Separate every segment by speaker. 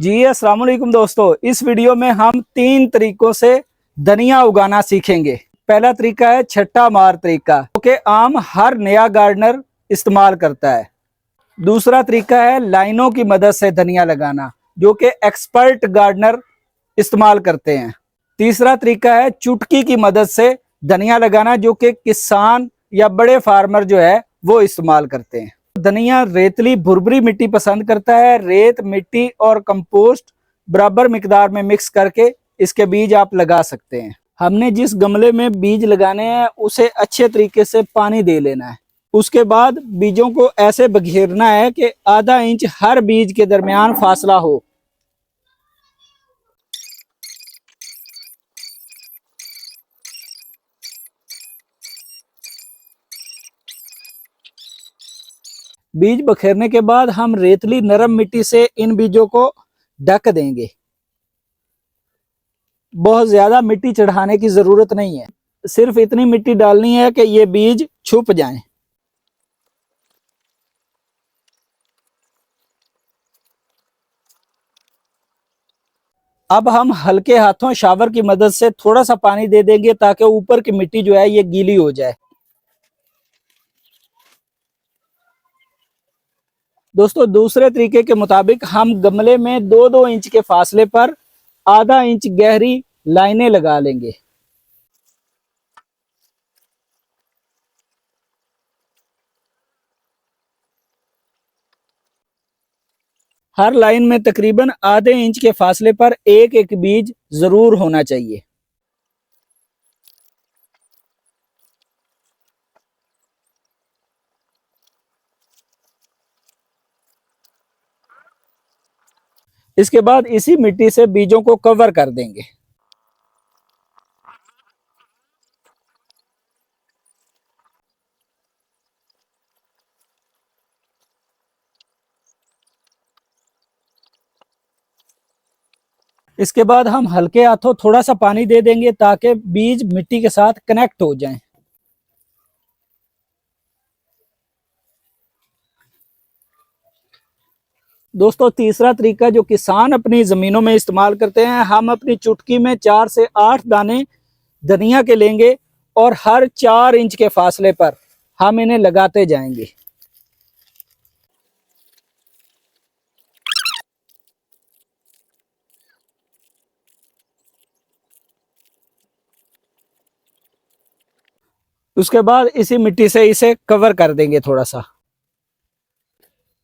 Speaker 1: जी अस्सलाम वालेकुम दोस्तों, इस वीडियो में हम 3 तरीकों से धनिया उगाना सीखेंगे। पहला तरीका है छट्टा मार तरीका, जो कि आम हर नया गार्डनर इस्तेमाल करता है। दूसरा तरीका है लाइनों की मदद से धनिया लगाना, जो कि एक्सपर्ट गार्डनर इस्तेमाल करते हैं। तीसरा तरीका है चुटकी की मदद से धनिया लगाना, जो कि किसान या बड़े फार्मर जो है वो इस्तेमाल करते हैं। धनिया रेतली भुरभुरी मिट्टी पसंद करता है। रेत, मिट्टी और कंपोस्ट बराबर मिकदार में मिक्स करके इसके बीज आप लगा सकते हैं। हमने जिस गमले में बीज लगाने हैं उसे अच्छे तरीके से पानी दे लेना है। उसके बाद बीजों को ऐसे बखेरना है कि आधा इंच हर बीज के दरमियान फासला हो। बीज बखेरने के बाद हम रेतली नरम मिट्टी से इन बीजों को ढक देंगे। बहुत ज्यादा मिट्टी चढ़ाने की जरूरत नहीं है, सिर्फ इतनी मिट्टी डालनी है कि ये बीज छुप जाएं। अब हम हल्के हाथों शावर की मदद से थोड़ा सा पानी दे देंगे ताकि ऊपर की मिट्टी जो है ये गीली हो जाए। दोस्तों, दूसरे तरीके के मुताबिक हम गमले में 2-2 इंच के फासले पर आधा इंच गहरी लाइनें लगा लेंगे। हर लाइन में तकरीबन आधे इंच के फासले पर एक एक बीज जरूर होना चाहिए। इसके बाद इसी मिट्टी से बीजों को कवर कर देंगे। इसके बाद हम हल्के हाथों थोड़ा सा पानी दे देंगे ताकि बीज मिट्टी के साथ कनेक्ट हो जाएं। दोस्तों, तीसरा तरीका जो किसान अपनी जमीनों में इस्तेमाल करते हैं, हम अपनी चुटकी में 4 से 8 दाने धनिया के लेंगे और हर 4 इंच के फासले पर हम इन्हें लगाते जाएंगे। उसके बाद इसी मिट्टी से इसे कवर कर देंगे थोड़ा सा।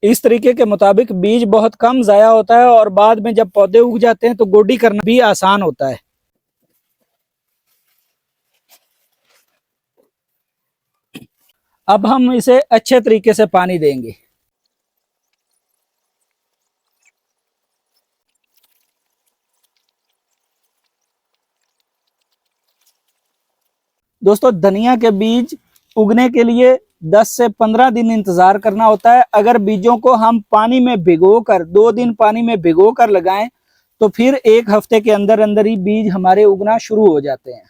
Speaker 1: इस तरीके के मुताबिक बीज बहुत कम जाया होता है और बाद में जब पौधे उग जाते हैं तो गोडी करना भी आसान होता है। अब हम इसे अच्छे तरीके से पानी देंगे। दोस्तों, धनिया के बीज उगने के लिए 10 से 15 दिन इंतजार करना होता है। अगर बीजों को हम पानी में भिगोकर 2 दिन पानी में भिगोकर लगाएं तो फिर 1 हफ्ते के अंदर अंदर ही बीज हमारे उगना शुरू हो जाते हैं।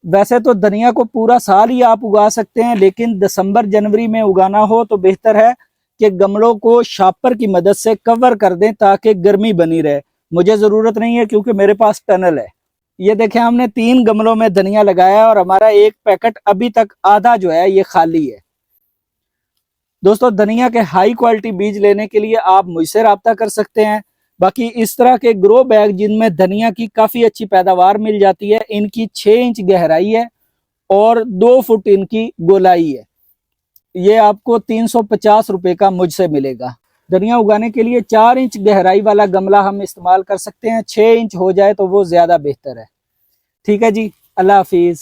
Speaker 1: वैसे तो धनिया को पूरा साल ही आप उगा सकते हैं, लेकिन दिसंबर जनवरी में उगाना हो तो बेहतर है कि गमलों को शापर की मदद से कवर कर दें ताकि गर्मी बनी रहे। मुझे जरूरत नहीं है क्योंकि मेरे पास टनल है। ये देखें, हमने 3 गमलों में धनिया लगाया और हमारा एक पैकेट अभी तक आधा जो है ये खाली है। दोस्तों, धनिया के हाई क्वालिटी बीज लेने के लिए आप मुझसे रब्ता कर सकते हैं। बाकी इस तरह के ग्रो बैग जिनमें धनिया की काफी अच्छी पैदावार मिल जाती है, इनकी 6 इंच गहराई है और 2 फुट इनकी गोलाई है। ये आपको 350 रुपए का मुझसे मिलेगा। धनिया उगाने के लिए 4 इंच गहराई वाला गमला हम इस्तेमाल कर सकते हैं। 6 इंच हो जाए तो वो ज्यादा बेहतर है। ठीक है जी, अल्लाह हाफिज।